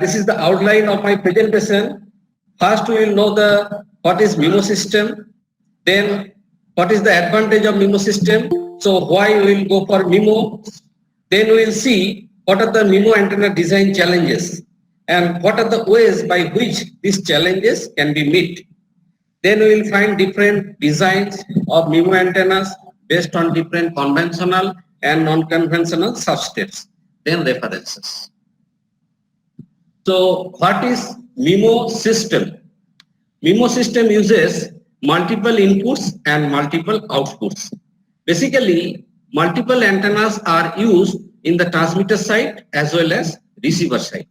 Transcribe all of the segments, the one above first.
This is the outline of my presentation. First, we will know the what is MIMO system, then what is the advantage of MIMO system. So why we will go for MIMO. Then we will see what are the MIMO antenna design challenges and what are the ways by which these challenges can be met. Then we will find different designs of MIMO antennas based on different conventional and non-conventional substrates. Then references. So what is MIMO system? MIMO system uses multiple inputs and multiple outputs. Basically, multiple antennas are used in the transmitter side as well as receiver side.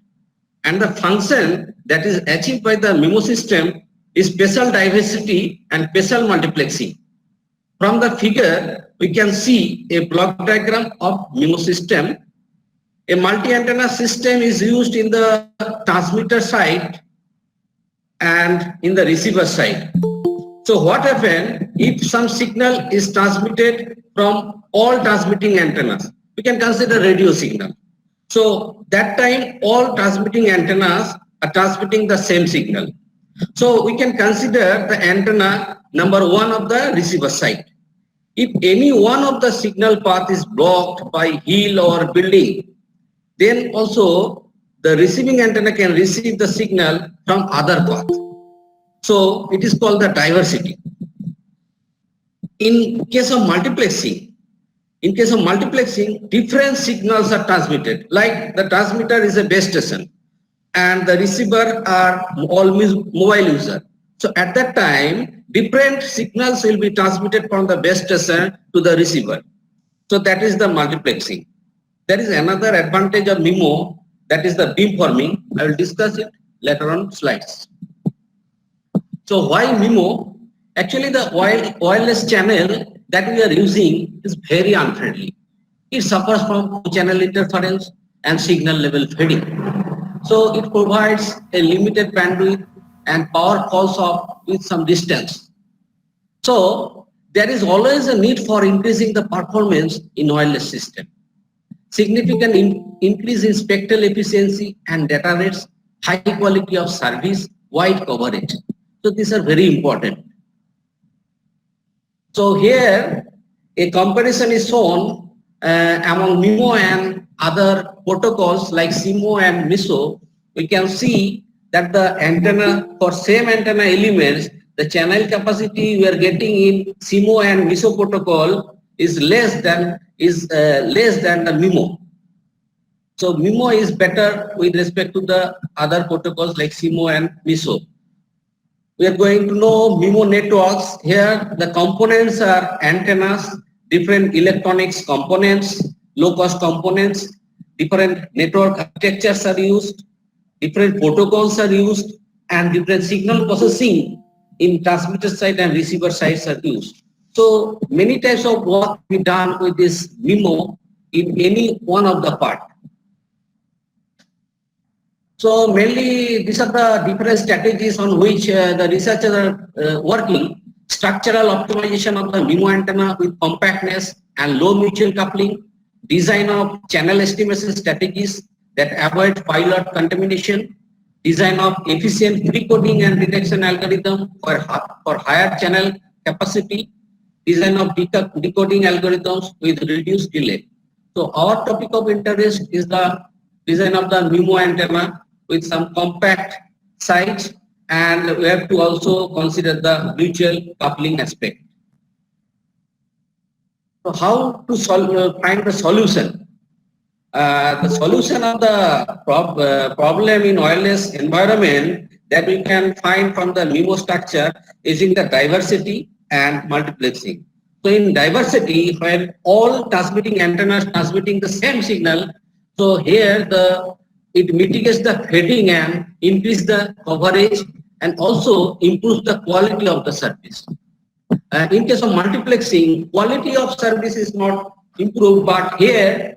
And the function that is achieved by the MIMO system is spatial diversity and spatial multiplexing. From the figure, we can see a block diagram of MIMO system. A multi-antenna system is used in the transmitter side and in the receiver side. So what happens if some signal is transmitted from all transmitting antennas? We can consider radio signal. So that time all transmitting antennas are transmitting the same signal. So we can consider the antenna number one of the receiver side. If any one of the signal path is blocked by hill or building, then also the receiving antenna can receive the signal from other path. So it is called the diversity. In case of multiplexing, different signals are transmitted. Like the transmitter is a base station and the receiver are all mobile user. So at that time, different signals will be transmitted from the base station to the receiver. So that is the multiplexing. There is another advantage of MIMO, that is the beamforming. I will discuss it later on slides. So why MIMO? Actually, the wireless channel that we are using is very unfriendly. It suffers from channel interference and signal level fading. So it provides a limited bandwidth and power falls off with some distance. So there is always a need for increasing the performance in wireless system. Significant increase in spectral efficiency and data rates, high quality of service, wide coverage. So these are very important. So here a comparison is shown among MIMO and other protocols like SIMO and MISO. We can see that the antenna, for same antenna elements, the channel capacity we are getting in SIMO and MISO protocol is less than the MIMO. So MIMO is better with respect to the other protocols like SIMO and MISO. We are going to know MIMO networks. Here the components are antennas, different electronics components, low-cost components, different network architectures are used, different protocols are used, and different signal processing in transmitter side and receiver sides are used. So many types of work be done with this MIMO in any one of the part. So mainly these are the different strategies on which the researchers are working. Structural optimization of the MIMO antenna with compactness and low mutual coupling, design of channel estimation strategies that avoid pilot contamination, design of efficient pre-coding and detection algorithm for higher channel capacity, design of decoding algorithms with reduced delay. So our topic of interest is the design of the MIMO antenna with some compact size, and we have to also consider the mutual coupling aspect. So how to find the solution? The solution of the problem in wireless environment that we can find from the MIMO structure is in the diversity and multiplexing. So in diversity, when all transmitting antennas transmitting the same signal, so here it mitigates the fading and increase the coverage and also improves the quality of the service. In case of multiplexing, quality of service is not improved, but here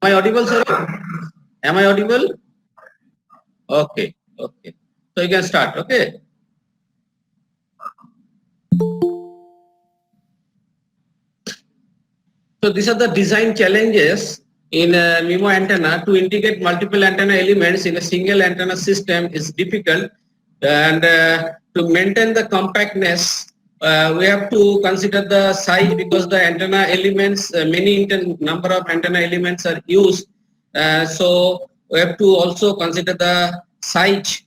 Am I audible, sir? Am I audible? Okay, okay. So you can start, okay? So these are the design challenges in a MIMO antenna. To integrate multiple antenna elements in a single antenna system is difficult, and to maintain the compactness, we have to consider the size, because the antenna elements, many number of antenna elements are used. So we have to also consider the size,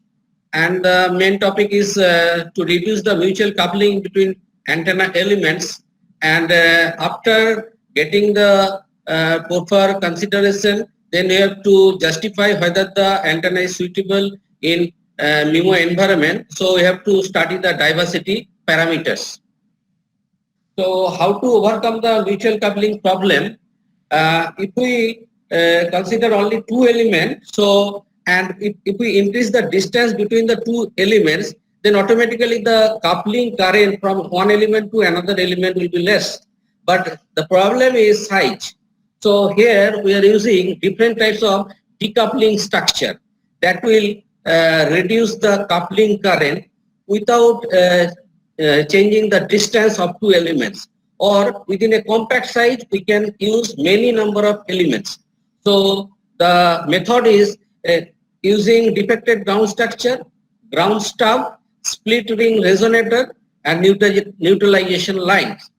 and the main topic is to reduce the mutual coupling between antenna elements. And after getting the proper consideration, then we have to justify whether the antenna is suitable in MIMO environment. So we have to study the diversity parameters. So how to overcome the mutual coupling problem? If we consider only two elements, so and if we increase the distance between the two elements, then automatically the coupling current from one element to another element will be less. But the problem is size. So here we are using different types of decoupling structure that will reduce the coupling current without changing the distance of two elements. Or within a compact size, we can use many number of elements. So the method is using defected ground structure, ground stub, split ring resonator, and neutralization lines.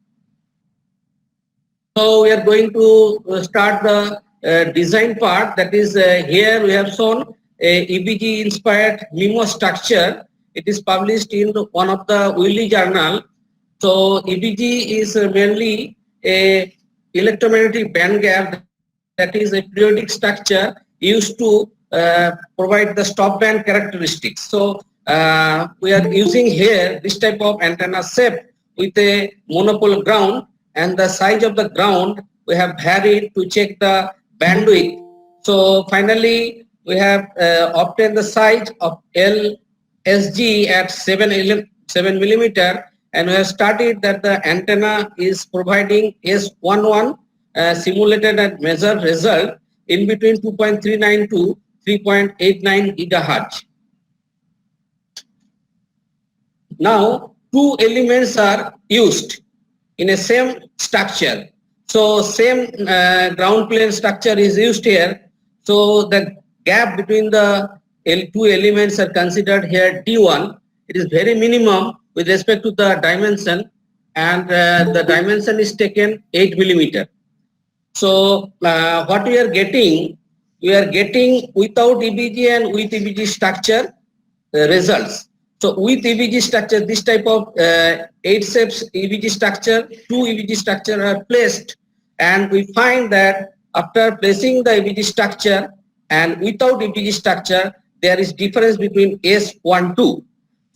So we are going to start the design part. That is, here we have shown a EBG inspired MIMO structure. It is published in one of the Wiley journal. So EBG is mainly a electromagnetic band gap, that is a periodic structure used to provide the stop band characteristics. So we are using here this type of antenna shape with a monopole ground, and the size of the ground we have varied to check the bandwidth. So finally we have obtained the size of LSG at 7 millimeter, and we have studied that the antenna is providing S11 simulated and measured result in between 2.39 to 3.89 gigahertz. Now two elements are used in a same structure. So same ground plane structure is used here. So the gap between the two elements are considered here D1. It is very minimum with respect to the dimension, and the dimension is taken 8 millimeter. So what we are getting without EBG and with EBG structure results. So with EBG structure, this type of 8 steps EBG structure, 2 EBG structure are placed, and we find that after placing the EBG structure and without EBG structure, there is difference between S12.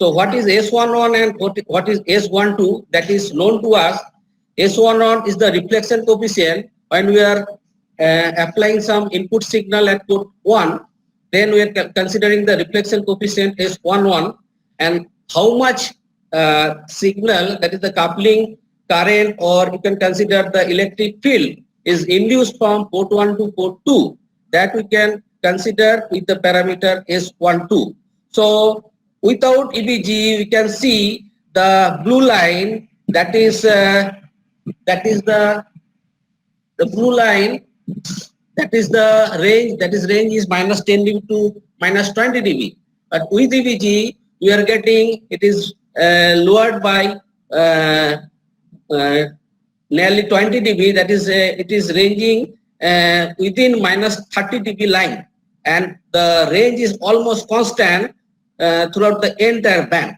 So what is S11 and what is S12? That is known to us. S11 is the reflection coefficient. When we are applying some input signal at port 1, then we are considering the reflection coefficient S11, and how much signal, that is the coupling current, or you can consider the electric field, is induced from port 1 to port 2, that we can consider with the parameter S12. So without EBG, we can see the blue line, that is the blue line, that is the range, range is minus 10 dB to minus 20 dB. But with EBG, we are getting, it is lowered by nearly 20 dB, that is it is ranging within minus 30 dB line, and the range is almost constant throughout the entire band.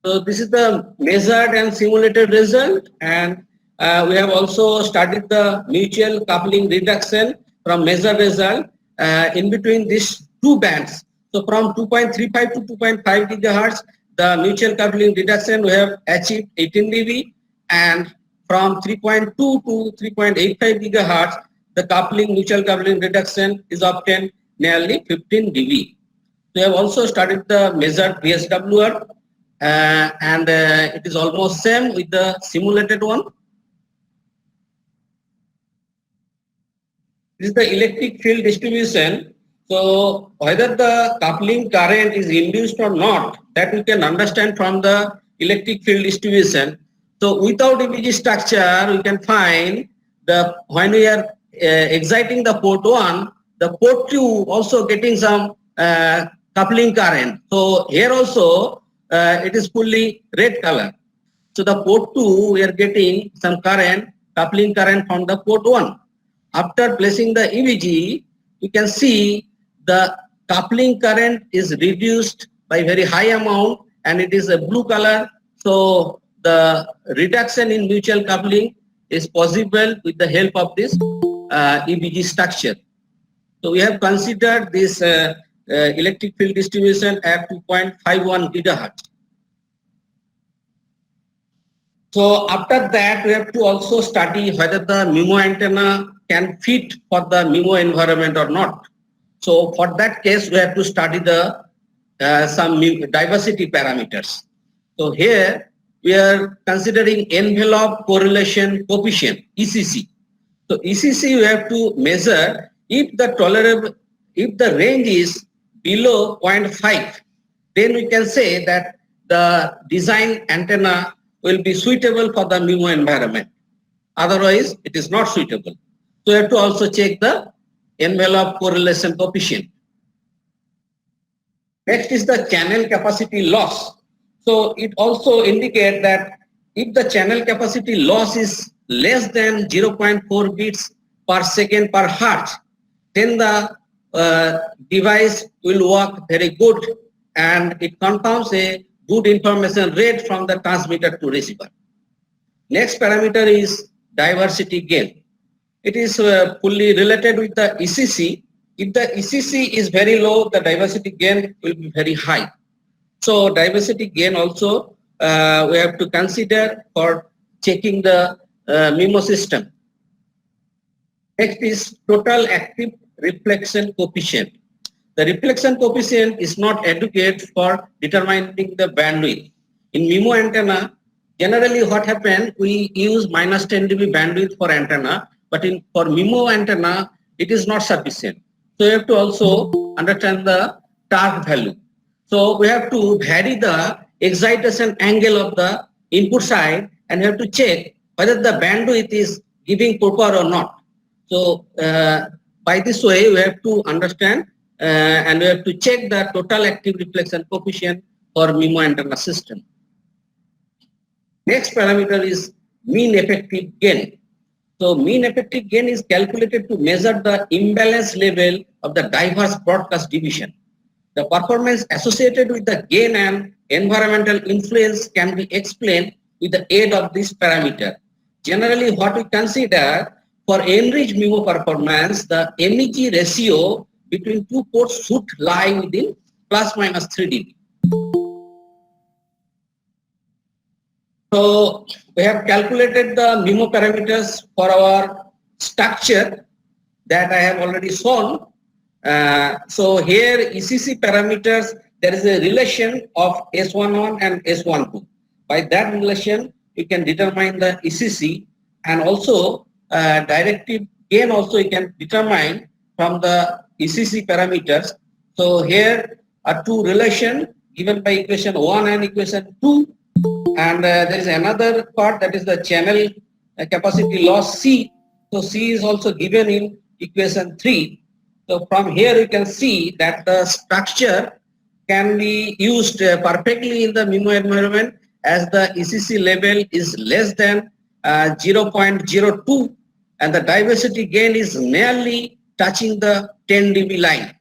So this is the measured and simulated result, and we have also studied the mutual coupling reduction from measured result in between these two bands. So from 2.35 to 2.5 gigahertz, the mutual coupling reduction we have achieved 18 dB, and from 3.2 to 3.85 gigahertz, the mutual coupling reduction is obtained nearly 15 dB. We have also studied the measured VSWR, and it is almost same with the simulated one. This is the electric field distribution. So whether the coupling current is induced or not, that we can understand from the electric field distribution. So without EBG structure, we can find the when we are exciting the port 1, the port 2 also getting some coupling current. So here also it is fully red color. So the port 2 we are getting some current, coupling current from the port 1. After placing the EBG, you can see the coupling current is reduced by very high amount and it is a blue color. So the reduction in mutual coupling is possible with the help of this EBG structure. So we have considered this electric field distribution at 2.51 gigahertz. So after that, we have to also study whether the MIMO antenna can fit for the MIMO environment or not. So for that case, we have to study the some diversity parameters. So here we are considering envelope correlation coefficient (ECC). So ECC we have to measure if the range is below 0.5, then we can say that the design antenna will be suitable for the MIMO environment. Otherwise, it is not suitable. So you have to also check the envelope correlation coefficient. Next is the channel capacity loss. So it also indicates that if the channel capacity loss is less than 0.4 bits per second per hertz, then the device will work very good and it confirms a good information rate from the transmitter to receiver. Next parameter is diversity gain. It is fully related with the ECC. If the ECC is very low, the diversity gain will be very high. So diversity gain also we have to consider for checking the MIMO system. Next is total active reflection coefficient. The reflection coefficient is not adequate for determining the bandwidth. In MIMO antenna, generally what happens, we use -10 dB bandwidth for antenna, but for MIMO antenna, it is not sufficient. So you have to also understand the torque value. So we have to vary the excitation angle of the input side and we have to check whether the bandwidth is giving proper or not. So by this way, we have to understand and we have to check the total active reflection coefficient for MIMO antenna system. Next parameter is mean effective gain. So mean effective gain is calculated to measure the imbalance level of the diverse broadcast division. The performance associated with the gain and environmental influence can be explained with the aid of this parameter. Generally, what we consider for enriched MIMO performance, the MEG ratio between two ports should lie within ±3 dB. So we have calculated the MIMO parameters for our structure that I have already shown. So here ECC parameters, there is a relation of S11 and S12. By that relation, you can determine the ECC and also directive gain also you can determine from the ECC parameters. So here are two relations given by equation 1 and equation 2. And there is another part that is the channel capacity loss C. So C is also given in equation 3. So from here you can see that the structure can be used perfectly in the MIMO environment as the ECC level is less than 0.02 and the diversity gain is nearly touching the 10 dB line.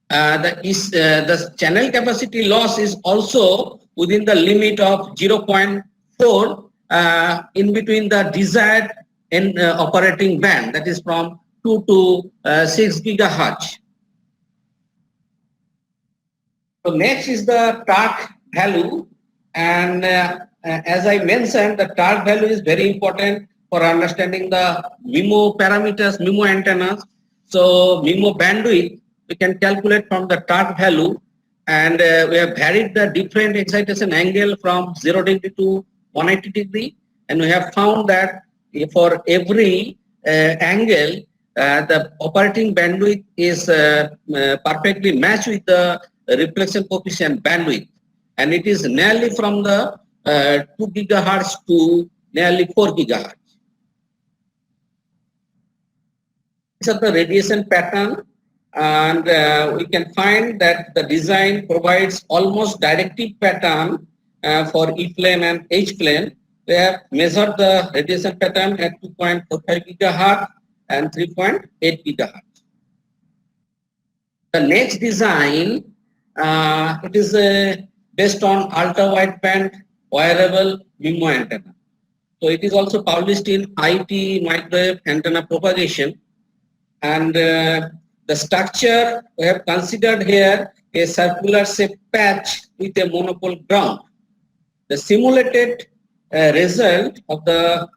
The channel capacity loss is also within the limit of 0.4 in between the desired operating band, that is from 2 to 6 gigahertz. So next is the torque value, and as I mentioned, the torque value is very important for understanding the MIMO parameters, MIMO antennas. So MIMO bandwidth we can calculate from the torque value, and we have varied the different excitation angle from 0 degree to 180 degree, and we have found that for every angle, the operating bandwidth is perfectly matched with the reflection coefficient bandwidth, and it is nearly from the 2 gigahertz to nearly 4 gigahertz. These are the radiation pattern, and we can find that the design provides almost directive pattern for E plane and H plane. We have measured the radiation pattern at 2.45 gigahertz and 3.8 gigahertz. The next design, it is based on ultra-wideband wearable MIMO antenna. So it is also published in IT Microwave Antenna Propagation, and the structure we have considered here a circular shape patch with a monopole ground. The simulated result of the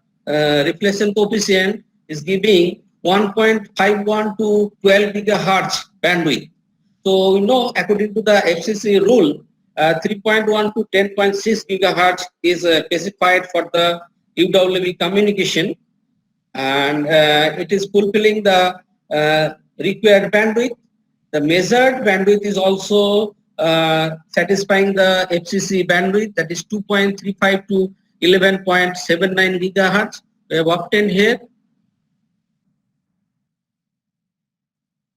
reflection coefficient is giving 1.51 to 12 gigahertz bandwidth. So we know according to the FCC rule, 3.1 to 10.6 gigahertz is specified for the UWB communication, and it is fulfilling the required bandwidth. The measured bandwidth is also satisfying the FCC bandwidth, that is 2.35 to 11.79 gigahertz. We have obtained here.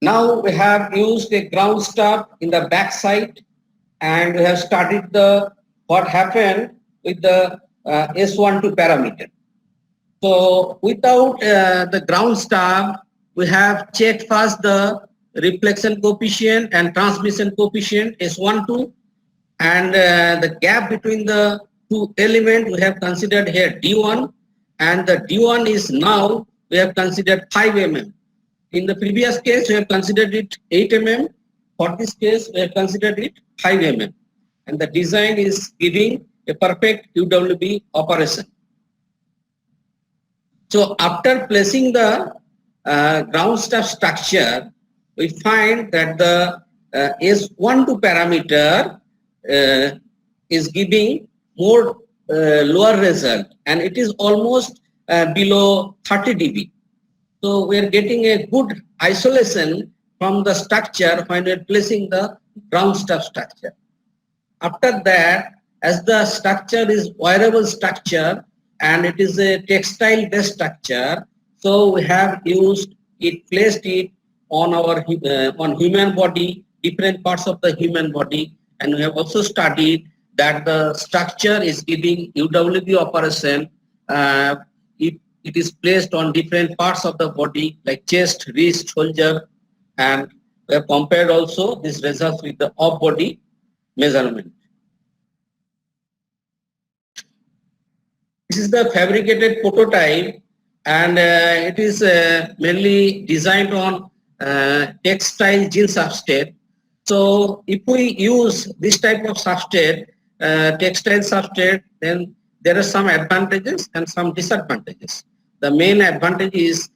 Now we have used a ground stub in the back side, and we have studied what happened with the S12 parameter. So without the ground stub, we have checked first the reflection coefficient and transmission coefficient S12, and the gap between the two elements we have considered here D1, and the D1 is now we have considered 5 mm. In the previous case we have considered it 8 mm. For this case we have considered it 5 mm, and the design is giving a perfect UWB operation. So after placing the ground stub structure, we find that the S12 parameter is giving more lower result, and it is almost below 30 dB. So we are getting a good isolation from the structure when we are placing the ground stub structure. After that, as the structure is wearable structure and it is a textile based structure, so we have used it, placed it on our on human body, different parts of the human body, and we have also studied that the structure is giving UWB operation if it is placed on different parts of the body like chest, wrist, shoulder, and we have compared also these results with the off-body measurement. This is the fabricated prototype, and it is mainly designed on textile jean substrate. So if we use this type of substrate, textile substrate, then there are some advantages and some disadvantages. The main advantage is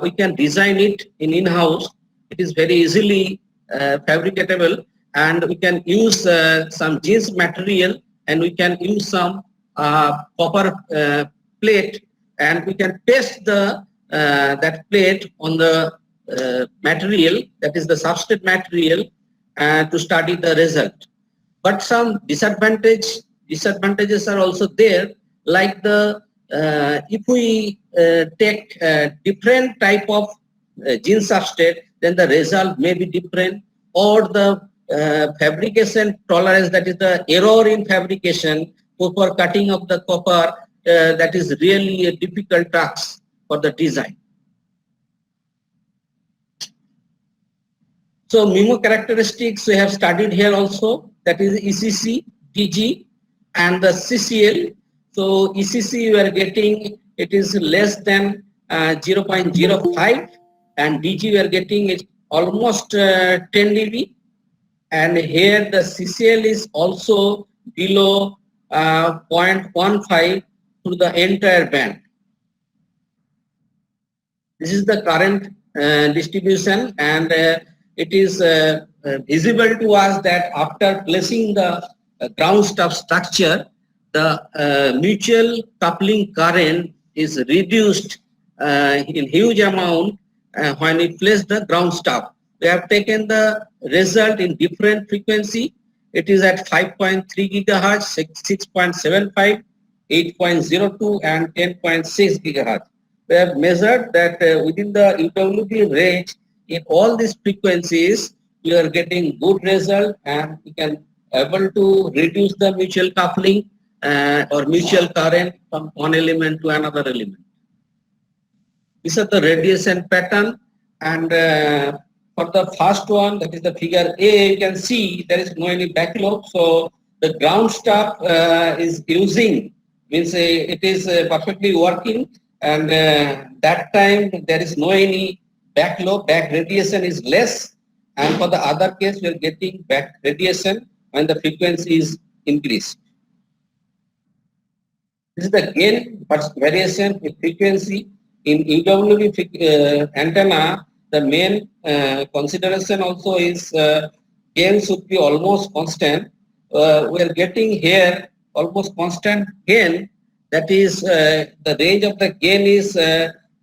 we can design it in-house. It is very easily fabricatable, and we can use some jeans material, and we can use some copper plate, and we can paste the that plate on the material, that is the substrate material, to study the result. But some disadvantages are also there, like the if we take different type of jean substrate, then the result may be different, or the fabrication tolerance, that is the error in fabrication for cutting of the copper, that is really a difficult task for the design. So MIMO characteristics we have studied here also, that is ECC, DG, and the CCL. So ECC we are getting it is less than 0.05, and DG we are getting it almost 10 dB, and here the CCL is also below 0.15 through the entire band. This is the current distribution, and it is visible to us that after placing the ground stub structure, the mutual coupling current is reduced in huge amount when we place the ground stuff. We have taken the result in different frequency. It is at 5.3 gigahertz, 6.75, 8.02 and 10.6 gigahertz. We have measured that within the UWB range in all these frequencies we are getting good result, and we can able to reduce the mutual coupling or mutual current from one element to another element. These are the radiation pattern, and for the first one, that is the figure A, you can see there is no any backlobe. So the ground stuff is using, means it is perfectly working, and that time there is no any backlobe, back radiation is less, and for the other case we are getting back radiation when the frequency is increased. This is the gain variation in frequency. In UWB antenna, the main consideration also is gain should be almost constant. We are getting here almost constant gain. That is, the range of the gain is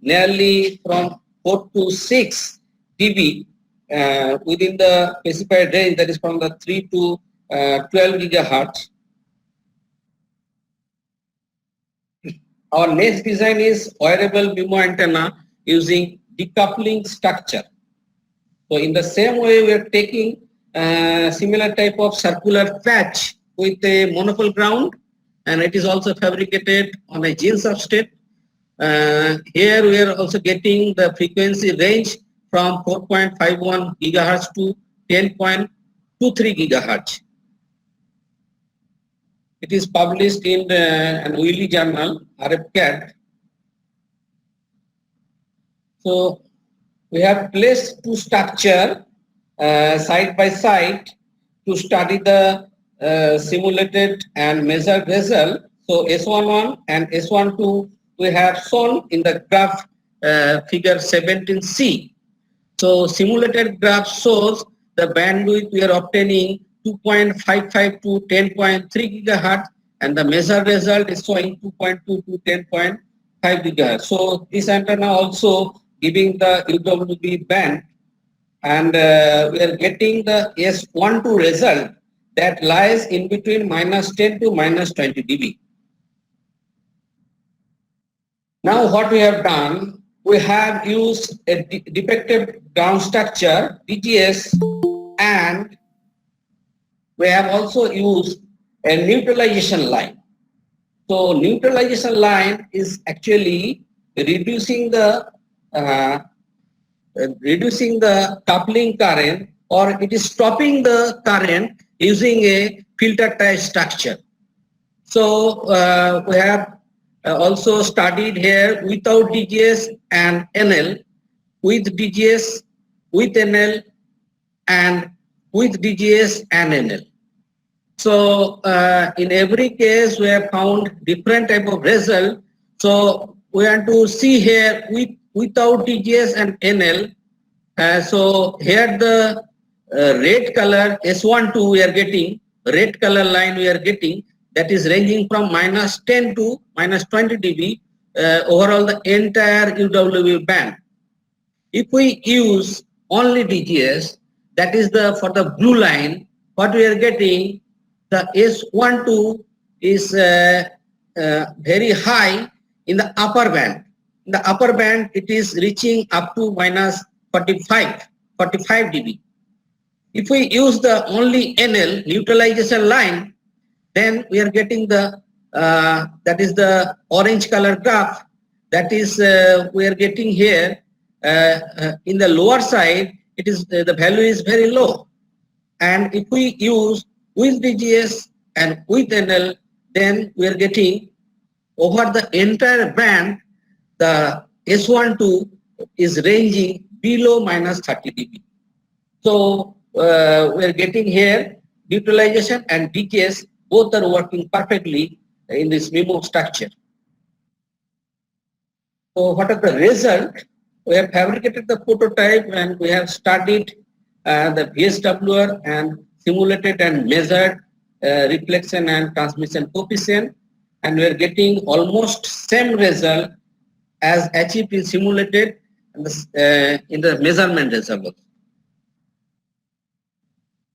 nearly from 4 to 6 dB within the specified range, that is from the 3 to 12 gigahertz. Our next design is wearable MIMO antenna using decoupling structure. So in the same way, we are taking similar type of circular patch with a monopole ground, and it is also fabricated on a gel substrate. Here we are also getting the frequency range from 4.51 gigahertz to 10.23 gigahertz. It is published in an Wiley journal, RFCAT. So we have placed two structure side by side to study the simulated and measured result. So S11 and S12 we have shown in the graph figure 17C. So simulated graph shows the bandwidth we are obtaining 2.55 to 10.3 gigahertz, and the measured result is showing 2.2 to 10.5 gigahertz. So this antenna also giving the UWB band, and we are getting the S12 result that lies in between -10 to -20 dB. Now what we have done, we have used a defective ground structure, DGS, and we have also used a neutralization line. So neutralization line is actually reducing the coupling current, or it is stopping the current using a filter type structure. So we have also studied here without DGS and NL, with DGS, with NL, and with DGS and NL. So in every case we have found different type of result. So we want to see here without DGS and NL. So here the red color S12 we are getting, red color line we are getting, that is ranging from -10 to -20 dB overall the entire UWB band. If we use only DGS, that is the for the blue line, what we are getting, the S12 is very high in the upper band. In the upper band, it is reaching up to -45 dB. If we use the only NL neutralization line, then we are getting the that is the orange color graph. That is we are getting here in the lower side. It is the value is very low, and if we use with DGS and with NL, then we are getting over the entire band, the S12 is ranging below -30 dB. So we are getting here neutralization and DGS, both are working perfectly in this MIMO structure. So what are the result? We have fabricated the prototype and we have studied the VSWR and simulated and measured reflection and transmission coefficient, and we are getting almost same result as achieved in simulated and in the measurement result.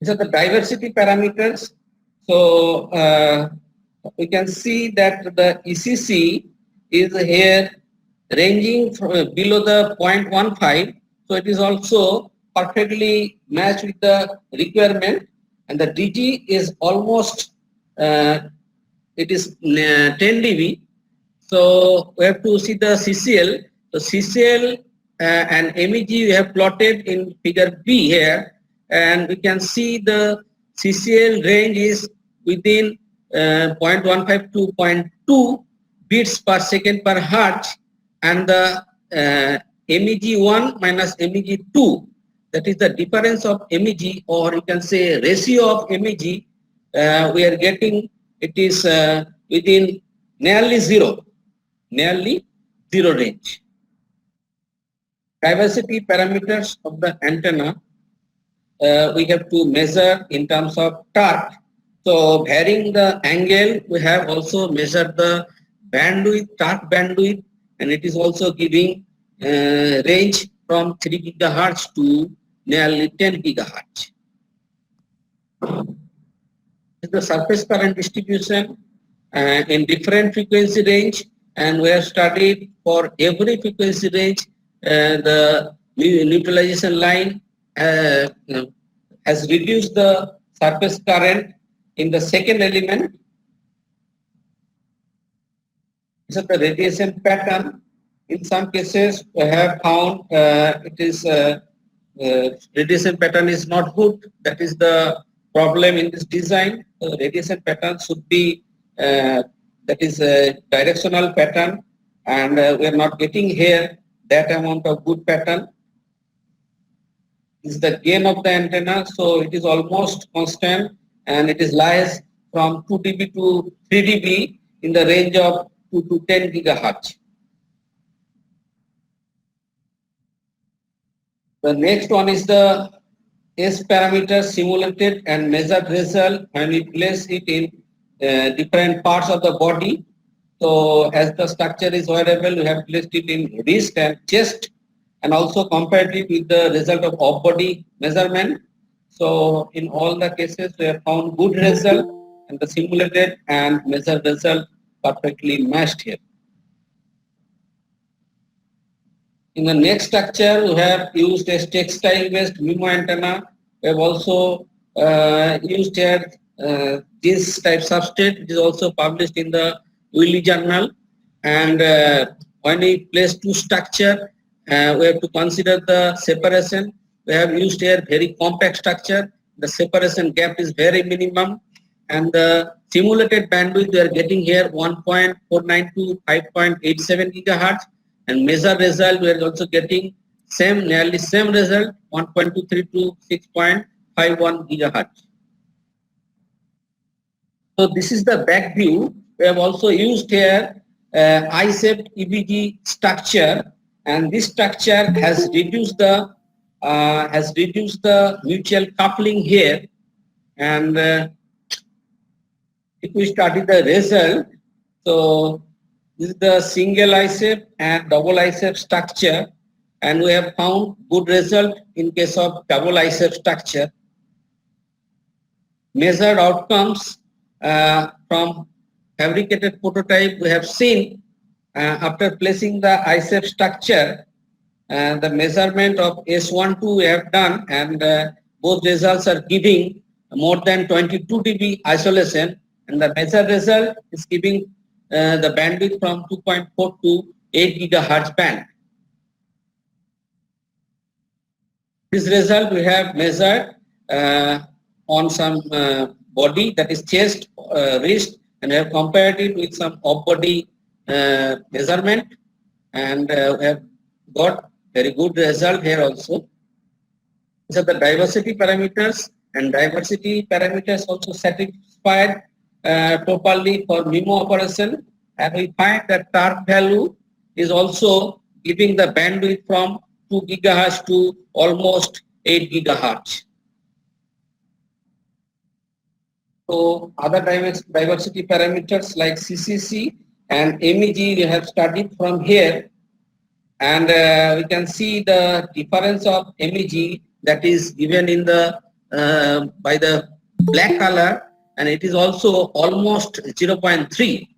These are the diversity parameters. So we can see that the ECC is here ranging from below the 0.15. So it is also perfectly matched with the requirement, and the DG is almost it is 10 dB. So we have to see the CCL. So CCL and MEG we have plotted in figure B here, and we can see the CCL range is within 0.15 to 0.2 beats per second per hertz, and the MEG1 minus MEG2, that is the difference of MEG, or you can say ratio of MEG, we are getting it is within nearly zero range. Diversity parameters of the antenna we have to measure in terms of torque. So varying the angle, we have also measured the bandwidth, torque bandwidth, and it is also giving range from 3 gigahertz to nearly 10 gigahertz. The surface current distribution in different frequency range, and we have studied for every frequency range the neutralization line has reduced the surface current in the second element. This is the radiation pattern. In some cases we have found it is radiation pattern is not good. That is the problem in this design. The radiation pattern should be that is a directional pattern, and we are not getting here that amount of good pattern. This is the gain of the antenna, so it is almost constant, and it is lies from 2 dB to 3 dB in the range of 2 to 10 gigahertz. The next one is the S parameter simulated and measured result when we place it in different parts of the body. So as the structure is wearable, we have placed it in wrist and chest, and also compared it with the result of off-body measurement. So in all the cases, we have found good result, and the simulated and measured result perfectly matched here. In the next structure, we have used a textile-based MIMO antenna. We have also used here this type substrate, which is also published in the Wiley journal. And when we place two structure, we have to consider the separation. We have used here very compact structure. The separation gap is very minimum, and the simulated bandwidth we are getting here 1.49 to 5.87 gigahertz, and measured result we are also getting nearly same result, 1.23 to 6.51 gigahertz. So this is the back view. We have also used here I-shaped EBG structure, and this structure has reduced the mutual coupling here. And if we study the result, so this is the single I-shape and double I-shape structure, and we have found good result in case of double I-shape structure. Measured outcomes from fabricated prototype we have seen after placing the I-shape structure, the measurement of S12 we have done, and both results are giving more than 22 dB isolation, and the measured result is giving the bandwidth from 2.4 to 8 gigahertz band. This result we have measured on some body, that is chest, wrist, and we have compared it with some off-body measurement, and we have got very good result here also. These are the diversity parameters, and diversity parameters also satisfied properly for MIMO operation, and we find that torque value is also giving the bandwidth from 2 gigahertz to almost 8 gigahertz. So other diversity parameters like CCC and MEG we have studied from here, and we can see the difference of MEG that is given in the by the black color, and it is also almost 0.3.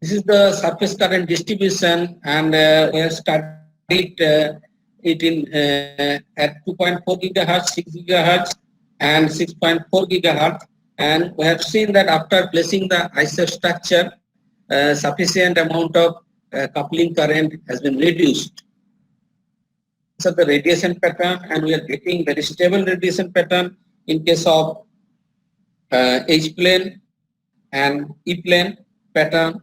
This is the surface current distribution, and we have studied it in at 2.4 gigahertz, 6 gigahertz, and 6.4 gigahertz. And we have seen that after placing the ISF structure, sufficient amount of coupling current has been reduced. So the radiation pattern, and we are getting very stable radiation pattern in case of H plane and E plane pattern.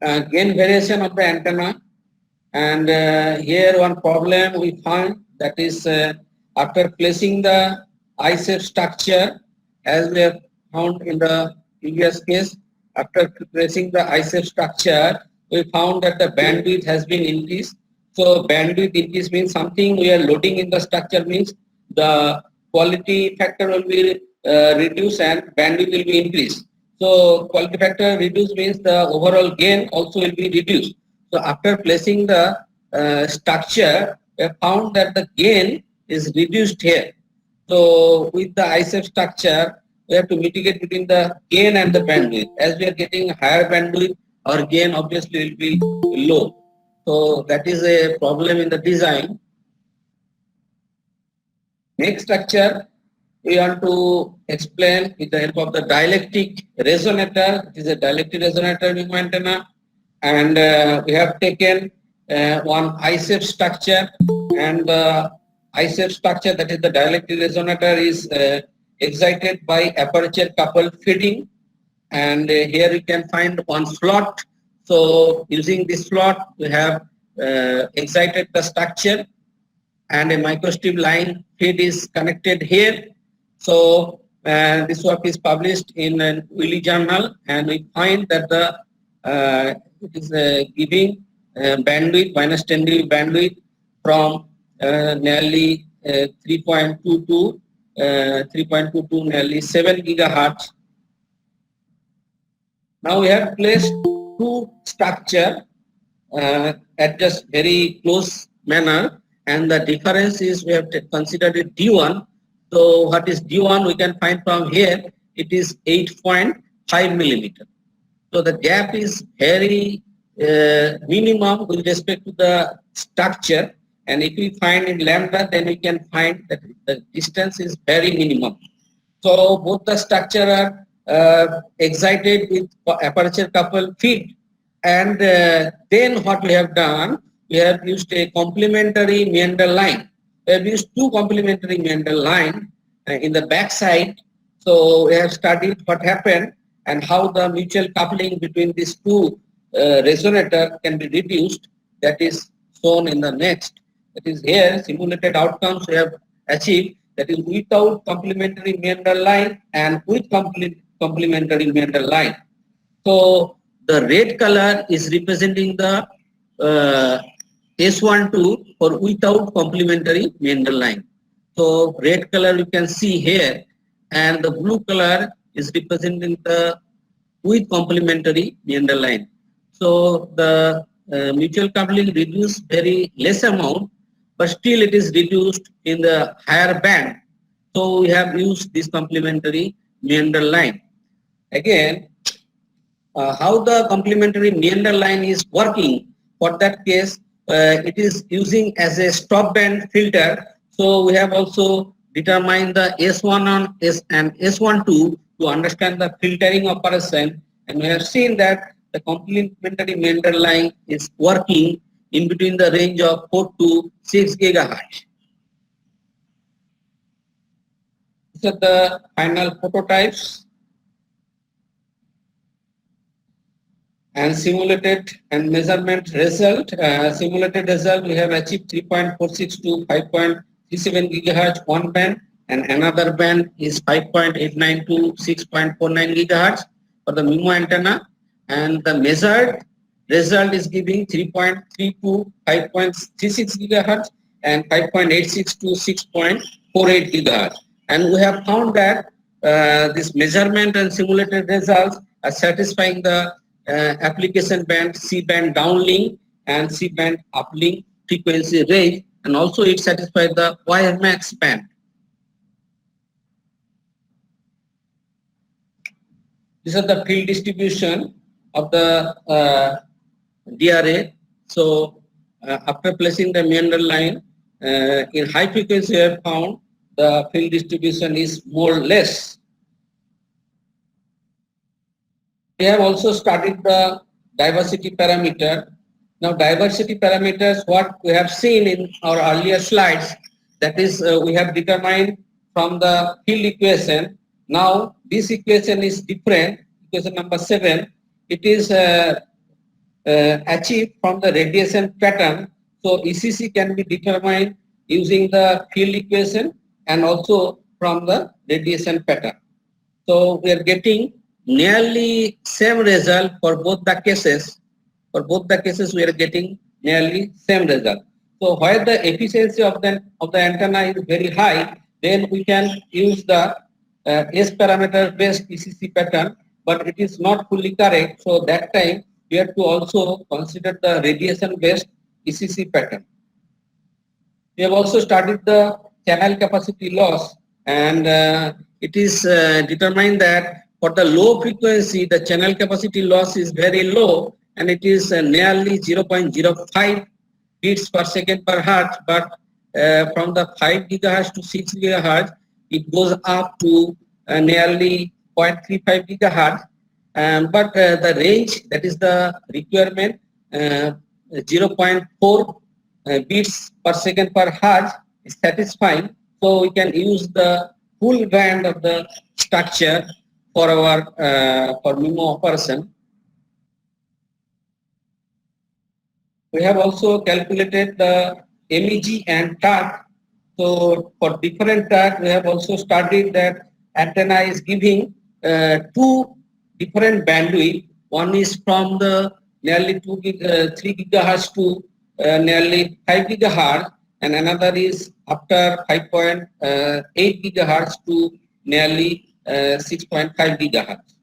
Gain variation of the antenna, and here one problem we found, that is after placing the ISF structure, as we have found in the previous case, after placing the ISF structure, we found that the bandwidth has been increased. So bandwidth increase means something we are loading in the structure, means the quality factor will be reduced and bandwidth will be increased. So quality factor reduced means the overall gain also will be reduced. So after placing the structure, we have found that the gain is reduced here. So with the ISF structure, we have to mitigate between the gain and the bandwidth. As we are getting higher bandwidth, our gain obviously will be low. So that is a problem in the design. Next structure we want to explain with the help of the dielectric resonator. It is a dielectric resonator MIMO antenna, and we have taken one ISF structure, and the ISF structure, that is the dielectric resonator, is excited by aperture coupled feeding, and here you can find one slot. So using this slot, we have excited the structure, and a microstrip line feed is connected here. So this work is published in a Wiley journal, and we find that the it is giving bandwidth, minus 10 dB bandwidth from nearly 3.22 nearly 7 gigahertz. Now we have placed two structure at just very close manner, and the difference is we have considered it D1. So what is D1? We can find from here, it is 8.5 millimeter. So the gap is very minimum with respect to the structure, and if we find in lambda, then we can find that the distance is very minimum. So both the structure are excited with aperture coupled feed, and then what we have done, we have used a complementary meander line. We have used two complementary meander line in the back side. So we have studied what happened and how the mutual coupling between these two resonator can be reduced. That is shown in the next. That is here simulated outcomes we have achieved, that is without complementary meander line and with complementary meander line. So the red color is representing the S12 for without complementary meander line. So red color you can see here, and the blue color is representing the with complementary meander line. So the mutual coupling reduced very less amount, but still it is reduced in the higher band. So we have used this complementary meander line. Again, how the complementary meander line is working, for that case, it is using as a stop band filter. So we have also determined the S1 and S12 to understand the filtering operation, and we have seen that the complementary meander line is working in between the range of 4 to 6 gigahertz. These are the final prototypes and simulated and measurement result. Simulated result, we have achieved 3.46 to 5.37 gigahertz one band, and another band is 5.89 to 6.49 gigahertz for the MIMO antenna, and the measured result is giving 3.3 to 5.36 gigahertz and 5.86 to 6.48 gigahertz. And we have found that this measurement and simulated results satisfying the application band, C-band downlink and C-band uplink frequency range, and also it satisfies the WireMax band. This is the field distribution of the DRA. So after placing the meander line in high frequency we have found the field distribution is more or less. We have also studied the diversity parameter. Now diversity parameters, what we have seen in our earlier slides, that is we have determined from the field equation. Now this equation is different, equation number 7. It is achieved from the radiation pattern. So ECC can be determined using the field equation and also from the radiation pattern. So we are getting nearly same result for both the cases. For both the cases we are getting nearly same result. So where the efficiency of the antenna is very high, then we can use the S parameter based ECC pattern, but it is not fully correct. So that time we have to also consider the radiation based ECC pattern. We have also studied the channel capacity loss, and it is determined that for the low frequency the channel capacity loss is very low, and it is nearly 0.05 bits per second per hertz, but from the 5 gigahertz to 6 gigahertz it goes up to nearly 0.35 gigahertz. But the range, that is the requirement, 0.4 bits per second per hertz is satisfying. So we can use the full band of the structure for our for MIMO operation. We have also calculated the MEG and TAC. So for different TAC, we have also studied that antenna is giving two different bandwidth. One is from the nearly 3 gigahertz to nearly 5 gigahertz, and another is after 5.8 gigahertz to nearly 6.5 gigahertz.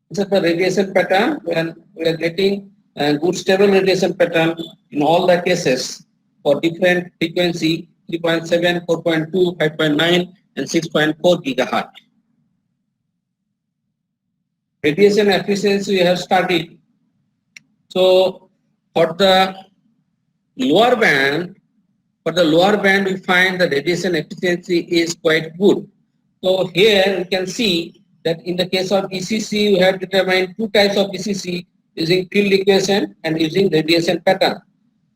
This is the radiation pattern, when we are getting good stable radiation pattern in all the cases for different frequency, 3.7, 4.2, 5.9 and 6.4 gigahertz. Radiation efficiency we have studied. So for the lower band, we find the radiation efficiency is quite good. So here we can see that in the case of ECC, we have determined two types of ECC using field equation and using radiation pattern.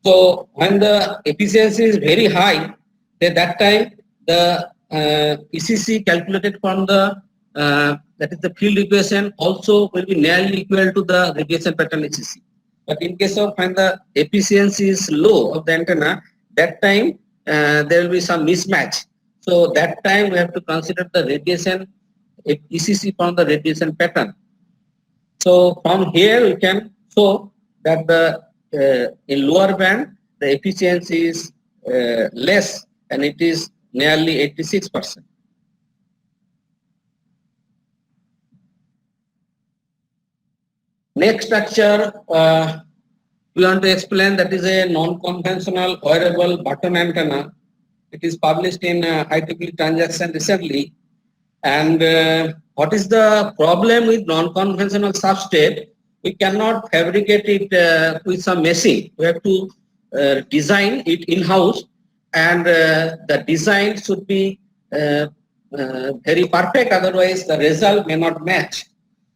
So when the efficiency is very high, at that time the ECC calculated from the that is the field equation also will be nearly equal to the radiation pattern ECC. But in case of when the efficiency is low of the antenna, that time there will be some mismatch. So that time we have to consider the radiation ECC from the radiation pattern. So from here we can show that the in lower band the efficiency is less, and it is nearly 86%. Next structure we want to explain, that is a non-conventional wearable button antenna. It is published in IEEE transaction recently. And what is the problem with non-conventional substrate? We cannot fabricate it with some machine. We have to design it in-house, and the design should be very perfect, otherwise the result may not match.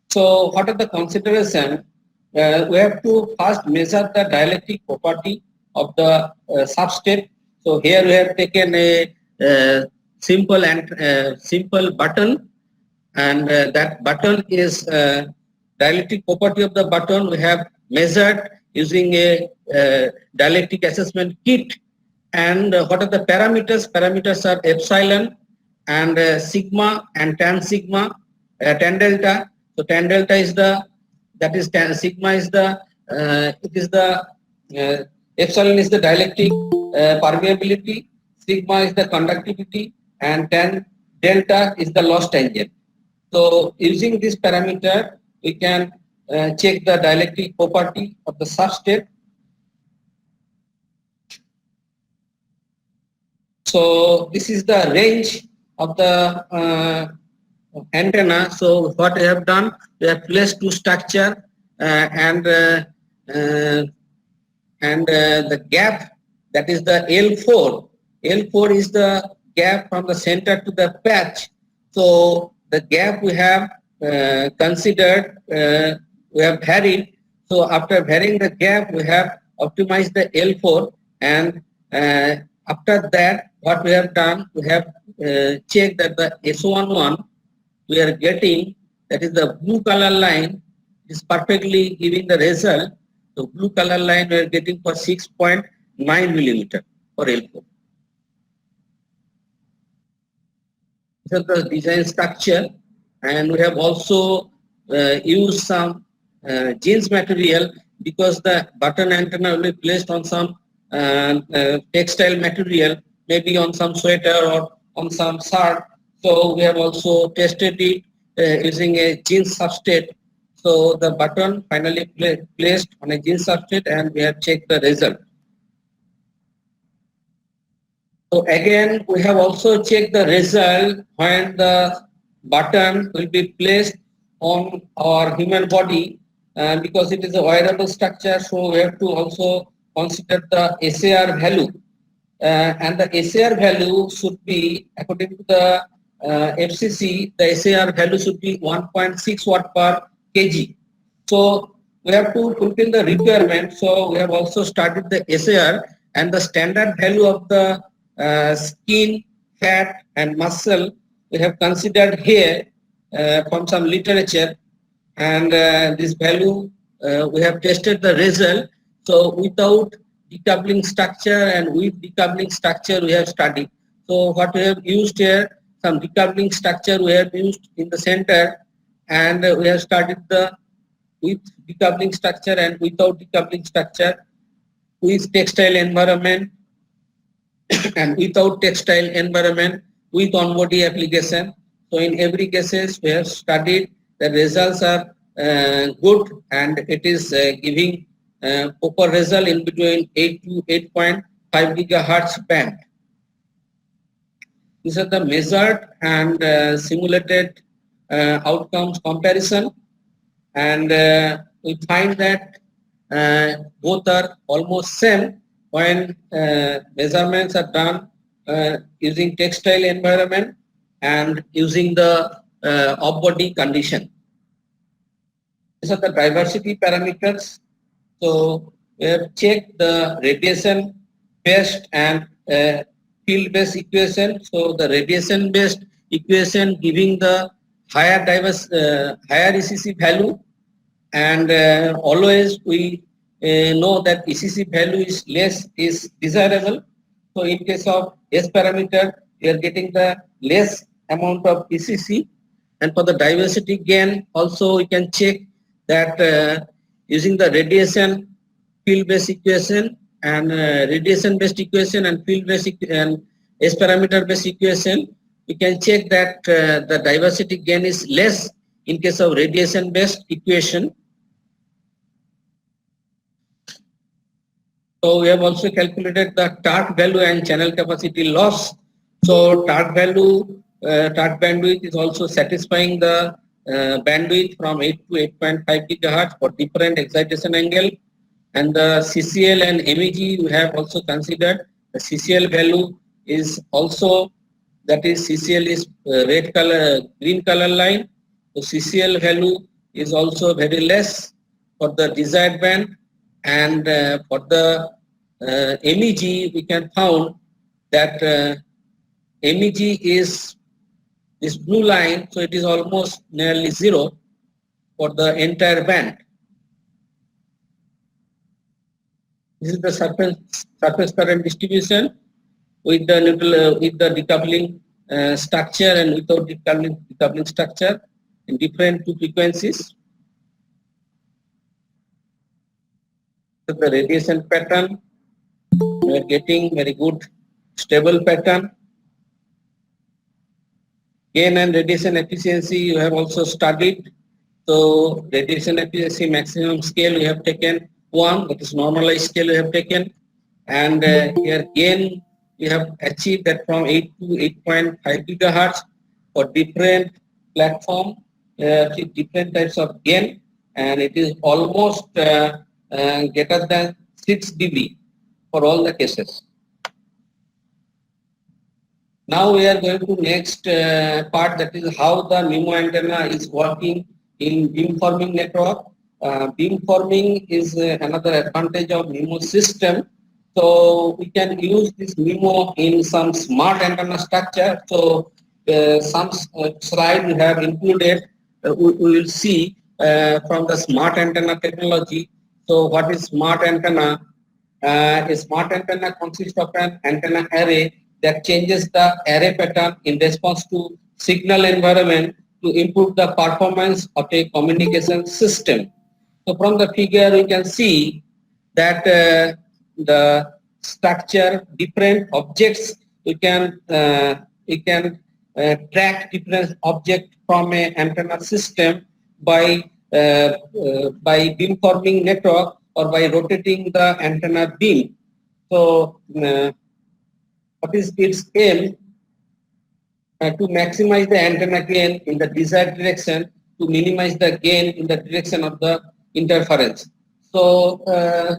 So what are the consideration? We have to first measure the dielectric property of the substrate. So here we have taken a simple button, and that button is dielectric property of the button we have measured using a dielectric assessment kit. And what are the parameters? Parameters are epsilon and sigma and tan sigma, tan delta. So tan delta is the, that is tan, sigma is the it is the epsilon is the dielectric permeability, sigma is the conductivity, and tan delta is the loss tangent. So using this parameter, we can check the dielectric property of the substrate. So this is the range of the antenna. So what we have done, we have placed two structure uh, the gap, that is the L4. L4 is the gap from the center to the patch. So the gap we have considered, we have varied. So after varying the gap, we have optimized the L4, and after that, what we have done, we have checked that the S11 we are getting, that is the blue color line, is perfectly giving the result. So blue color line we are getting for 6.9 millimeter for L4. This is the design structure, and we have also used some jeans material, because the button antenna will be placed on some textile material, maybe on some sweater or on some shirt. So we have also tested it using a jeans substrate. So the button finally placed on a jeans substrate, and we have checked the result. So again, we have also checked the result when the button will be placed on our human body, because it is a wearable structure. So we have to also consider the SAR value, and the SAR value should be, according to the FCC, the SAR value should be 1.6 watt per kg. So we have to fulfill the requirement. So we have also studied the SAR, and the standard value of the skin, fat and muscle we have considered here from some literature, and this value we have tested the result. So without decoupling structure and with decoupling structure we have studied. So what we have used here, some decoupling structure we have used in the center, and we have studied the with decoupling structure and without decoupling structure, with textile environment and without textile environment, with on-body application. So in every cases we have studied, the results are good, and it is giving proper result in between 8 to 8.5 gigahertz band. These are the measured and simulated outcomes comparison, and we find that both are almost same when measurements are done using textile environment and using the off-body condition. These are the diversity parameters. So we have checked the radiation based and field based equation. So the radiation based equation giving the higher higher ECC value, and always we know that ECC value is less is desirable. So in case of S parameter, we are getting the less amount of ECC, and for the diversity gain also we can check that using the radiation field based equation and radiation based equation and field based and S parameter based equation, we can check that the diversity gain is less in case of radiation based equation. So we have also calculated the TARC value and channel capacity loss. So TARC value, TARC bandwidth is also satisfying the bandwidth from 8 to 8.5 gigahertz for different excitation angle. And the CCL and MEG we have also considered. The CCL value is also, that is CCL is red color, green color line. So CCL value is also very less for the desired band, and for the MEG we can found that MEG is this blue line, so it is almost nearly zero for the entire band. This is the surface current distribution with the neutral, with the decoupling structure and without decoupling structure in different two frequencies. So the radiation pattern, we are getting very good stable pattern. Gain and radiation efficiency you have also studied. So radiation efficiency maximum scale we have taken 1, that is normalized scale we have taken, and here gain we have achieved that from 8 to 8.5 gigahertz for different platform, different types of gain, and it is almost greater than 6 dB for all the cases. Now we are going to next part, that is how the MIMO antenna is working in beamforming network. Beamforming is another advantage of MIMO system. So we can use this MIMO in some smart antenna structure. So some slide we have included, we will see from the smart antenna technology. So what is smart antenna? A smart antenna consists of an antenna array that changes the array pattern in response to signal environment to improve the performance of a communication system. So from the figure we can see that the structure, different objects, we can track different objects from a antenna system by beamforming network or by rotating the antenna beam. So what is its aim? To maximize the antenna gain in the desired direction, to minimize the gain in the direction of the interference. So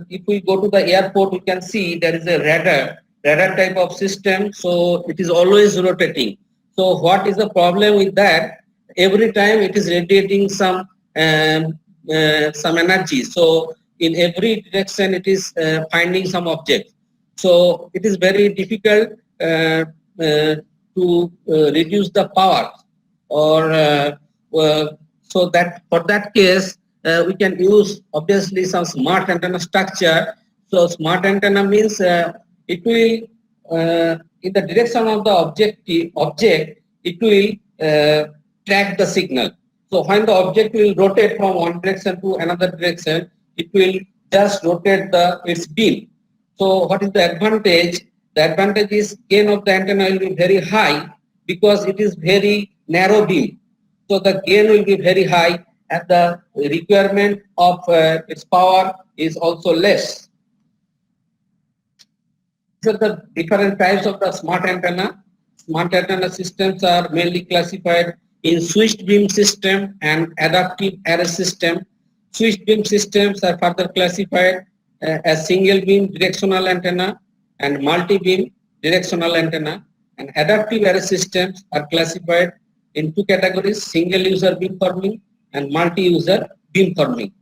if we go to the airport, we can see there is a radar type of system. So it is always rotating. So what is the problem with that? Every time it is radiating some energy. So in every direction it is finding some object. So it is very difficult to reduce the power, or so that for that case we can use obviously some smart antenna structure. So smart antenna means it will in the direction of the object it will track the signal. So when the object will rotate from one direction to another direction, it will just rotate its beam. So what is the advantage? The advantage is gain of the antenna will be very high because it is very narrow beam. So the gain will be very high and the requirement of its power is also less. So the different types of the smart antenna. Smart antenna systems are mainly classified in switched beam system and adaptive array system. Switched beam systems are further classified as single beam directional antenna and multi-beam directional antenna, and adaptive array systems are classified in two categories: single user beamforming and multi-user beamforming.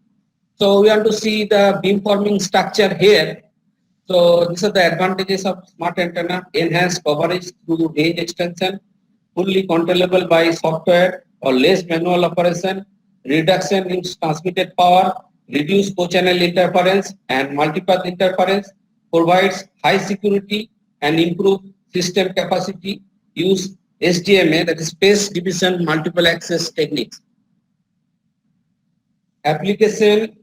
So we want to see the beamforming structure here. So these are the advantages of smart antenna: enhanced coverage through range extension, fully controllable by software or less manual operation, reduction in transmitted power, reduced co-channel interference and multipath interference, provides high security and improve system capacity, use SDMA, that is space division multiple access techniques. Application: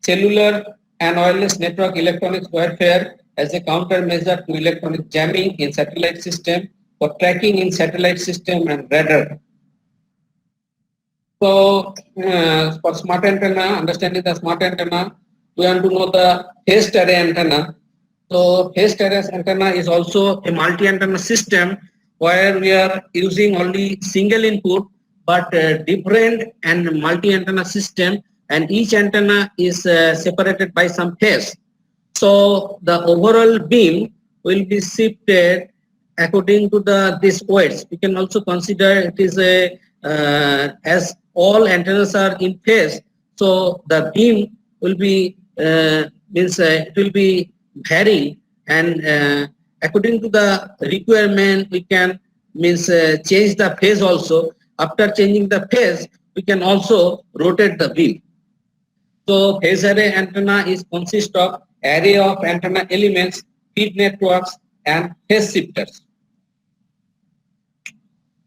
cellular and wireless network electronics warfare as a countermeasure to electronic jamming in satellite system, for tracking in satellite system and radar. So for smart antenna, understanding the smart antenna, we want to know the phased array antenna. So phased array antenna is also a multi-antenna system where we are using only single input but different and multi-antenna system, and each antenna is separated by some phase. So the overall beam will be shifted according to these weights. We can also consider it is a as all antennas are in phase, so the beam will be it will be varying, and according to the requirement we can change the phase also. After changing the phase, we can also rotate the beam. So phase array antenna is consist of array of antenna elements, feed networks and phase shifters.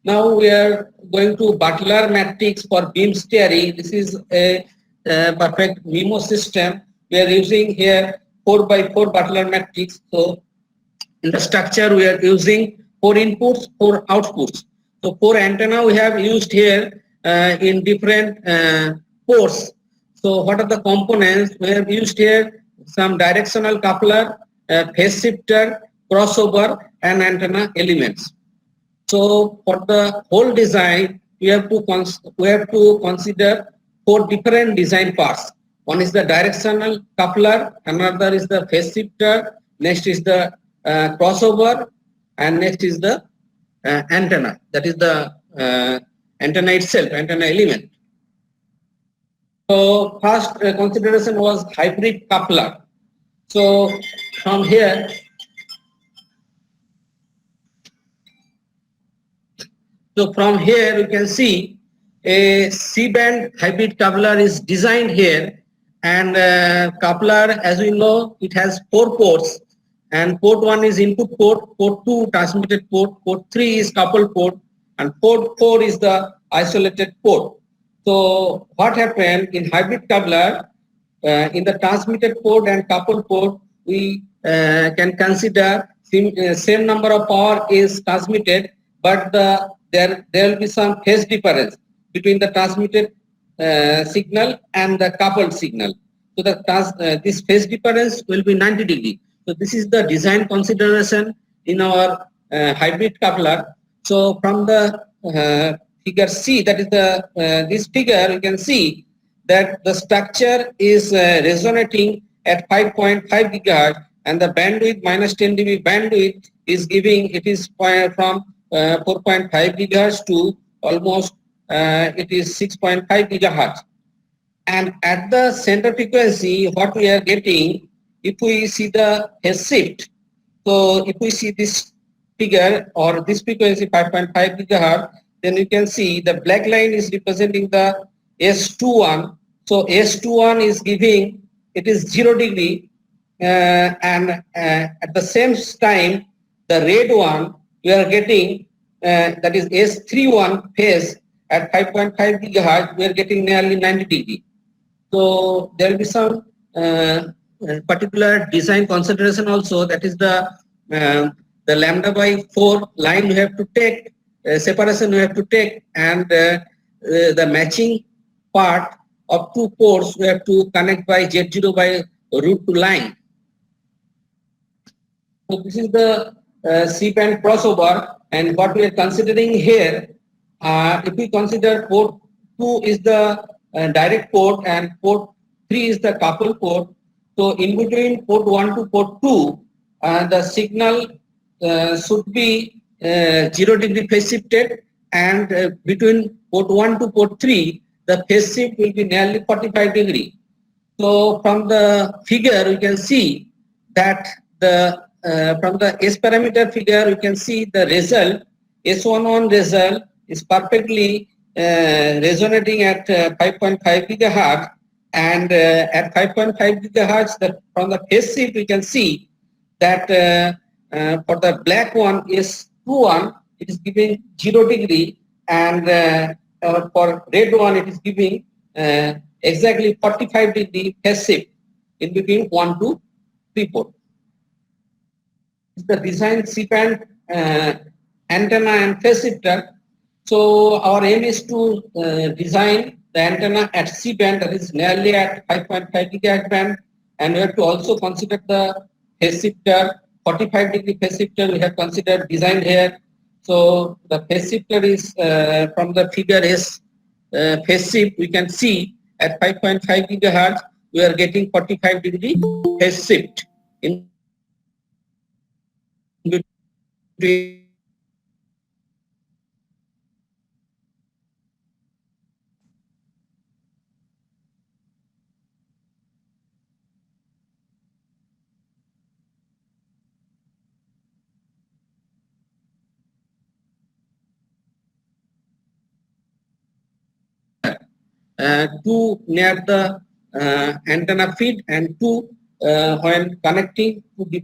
Now we are going to Butler matrix for beam steering. This is a perfect MIMO system. We are using here 4x4 Butler matrix. So in the structure we are using 4 inputs, 4 outputs. So 4 antenna we have used here in different ports. So what are the components we have used here? Some directional coupler, phase shifter, crossover, and antenna elements. So for the whole design, we have to consider 4 different design parts. One is the directional coupler, another is the phase shifter, next is the crossover, and next is the antenna. That is the antenna itself, antenna element. So first consideration was hybrid coupler. So from here, you can see a C-band hybrid coupler is designed here, and coupler, as we know, it has 4 ports, and port 1 is input port, port 2 transmitted port, port 3 is coupled port, and port 4 is the isolated port. So what happened in hybrid coupler, in the transmitted port and coupled port, we can consider same number of power is transmitted, but there will be some phase difference between the transmitted signal and the coupled signal. So this phase difference will be 90 degree. So this is the design consideration in our hybrid coupler. So from the figure C, that is the this figure, you can see that the structure is resonating at 5.5 gigahertz, and the bandwidth minus 10 dB bandwidth is giving, it is from 4.5 gigahertz to almost it is 6.5 gigahertz. And at the center frequency, what we are getting, if we see the phase shift, so if we see this figure or this frequency 5.5 gigahertz, then you can see the black line is representing the S21. So S21 is giving, it is 0 degree, and at the same time, the red one we are getting, that is S31 phase at 5.5 gigahertz, we are getting nearly 90 degree. So there will be some particular design consideration also, that is the lambda by 4 line we have to take, separation we have to take, and the matching part of 2 ports we have to connect by Z0 by root 2 line. So this is the C-band crossover, and what we are considering here, if we consider port 2 is the direct port and port 3 is the coupled port. So in between port 1 to port 2, the signal should be 0 degree phase shifted, and between port 1 to port 3, the phase shift will be nearly 45 degree. So from the figure, you can see that the from the S parameter figure, you can see the result, S11 result is perfectly resonating at 5.5 gigahertz, and at 5.5 gigahertz, from the phase shift, we can see that for the black one is 2-1, it is giving 0 degree, and for red one, it is giving exactly 45 degree phase shift in between 1 to 3 port. The design C-band antenna and phase shifter. So our aim is to design the antenna at C-band, that is nearly at 5.5 gigahertz band, and we have to also consider the phase shifter, 45 degree phase shifter we have considered designed here. So the phase shifter is from the figure is phase shift, we can see at 5.5 gigahertz we are getting 45 degree phase shift in between. Two near the antenna feed, and two when connecting to the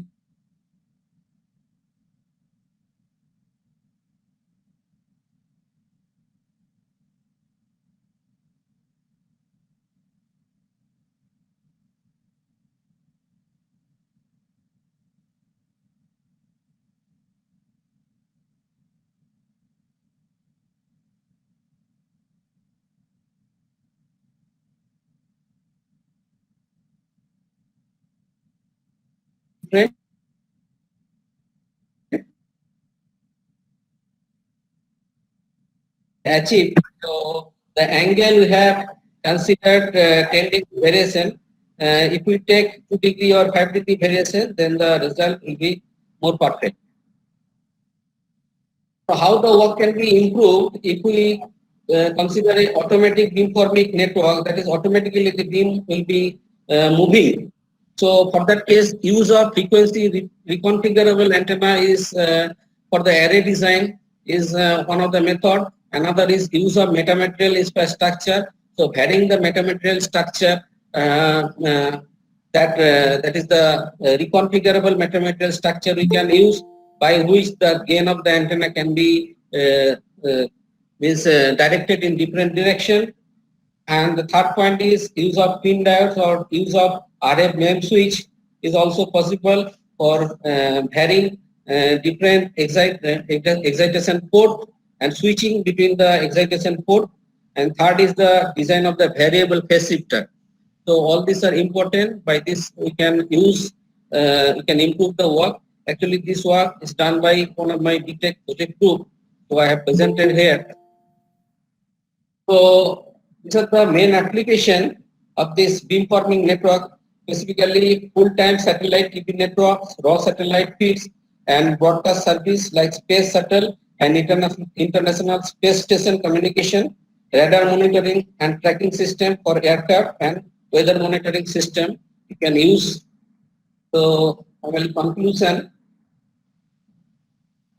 achieved. So the angle we have considered 10 degree variation. If we take 2 degree or 5 degree variation, then the result will be more perfect. So how the work can be improved if we consider a automatic beamforming network, that is automatically the beam will be moving. So for that case, use of frequency reconfigurable antenna is for the array design is one of the method. Another is use of metamaterial infrastructure. So varying the metamaterial structure that is the reconfigurable metamaterial structure we can use, by which the gain of the antenna can be directed in different direction. And the third point is use of pin diodes or use of RF MEM switch is also possible for varying different excitation port and switching between the excitation port. And third is the design of the variable phase shifter. So all these are important. By this we can use, we can improve the work. Actually, this work is done by one of my BTech project group. So I have presented here. So these are the main application of this beamforming network, specifically full-time satellite TV networks, raw satellite feeds, and broadcast service like space shuttle and international space station communication, radar monitoring and tracking system for aircraft, and weather monitoring system you can use. So, in conclusion,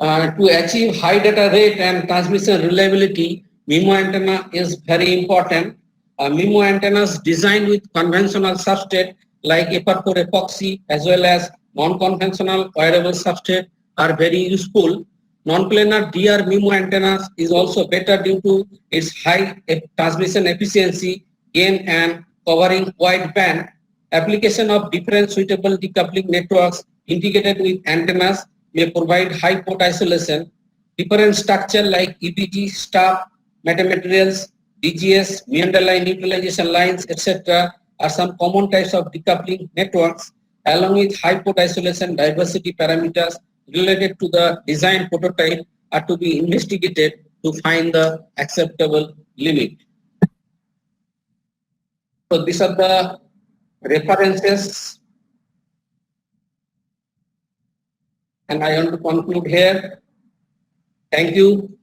to achieve high data rate and transmission reliability, MIMO antenna is very important. MIMO antennas designed with conventional substrate like FR4 epoxy as well as non-conventional wearable substrate are very useful. Non-planar DR MIMO antennas is also better due to its high transmission efficiency, gain and covering wide band. Application of different suitable decoupling networks integrated with antennas may provide high port isolation. Different structure like EPG, stub, metamaterials, DGS, meander line neutralization lines, etc. are some common types of decoupling networks, along with high port isolation diversity parameters related to the design prototype are to be investigated to find the acceptable limit. So these are the references, and I want to conclude here. Thank you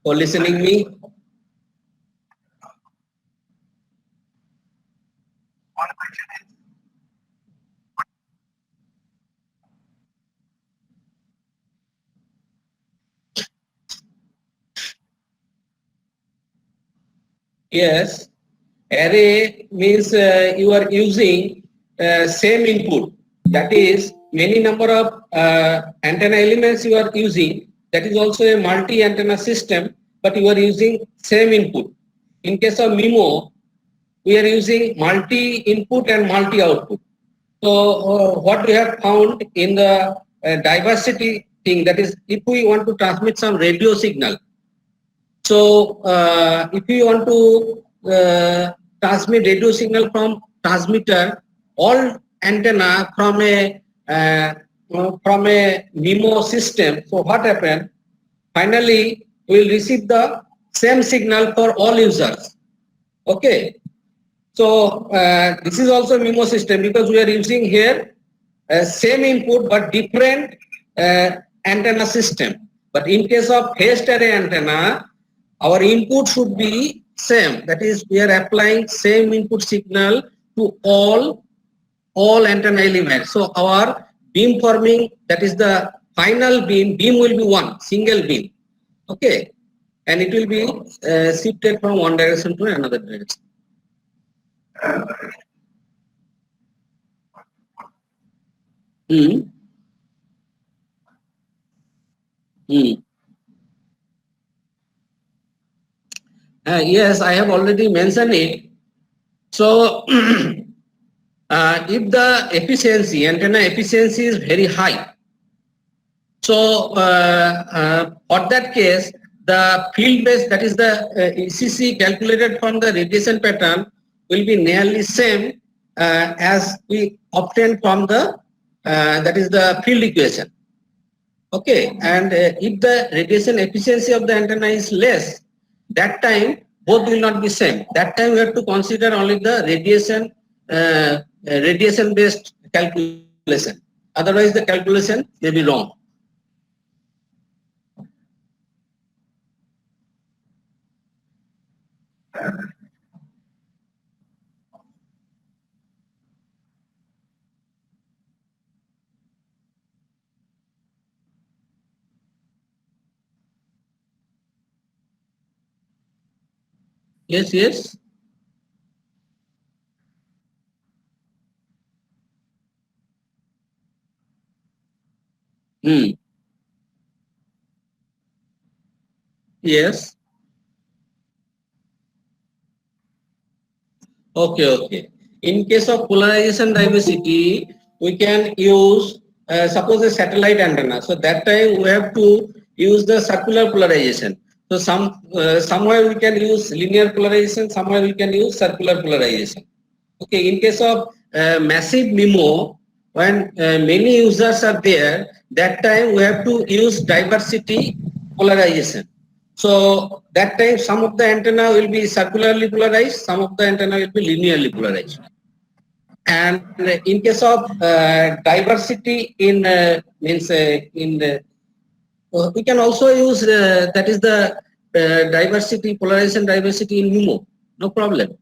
for listening me. Yes, array means you are using same input. That is, many number of antenna elements you are using. That is also a multi-antenna system, but you are using same input. In case of MIMO, we are using multi-input and multi-output. So what we have found in the diversity thing, that is, if we want to transmit some radio signal, so if you want to transmit radio signal from transmitter, all antenna from a MIMO system. So what happened? Finally, we will receive the same signal for all users. Okay. So this is also MIMO system, because we are using here same input but different antenna system. But in case of phased array antenna, our input should be same. That is, we are applying same input signal to all antenna elements. So our beam forming, that is the final beam will be one single beam. Okay, and it will be shifted from one direction to another direction. Yes, I have already mentioned it. So, if the efficiency, antenna efficiency is very high, so for that case, the field base, that is the ECC calculated from the radiation pattern, will be nearly same as we obtained from the that is the field equation. Okay, and if the radiation efficiency of the antenna is less, that time both will not be same. That time we have to consider only the radiation based calculation. Otherwise the calculation may be wrong. Yes, yes. Hmm. Yes. Okay, okay. In case of polarization diversity, we can use suppose a satellite antenna. So that time we have to use the circular polarization. So somewhere we can use linear polarization, somewhere we can use circular polarization. Okay, in case of massive MIMO, when many users are there, that time we have to use diversity polarization. So that time some of the antenna will be circularly polarized, some of the antenna will be linearly polarized. And in case of diversity in means in we can also use that is the diversity polarization diversity in MIMO. No problem.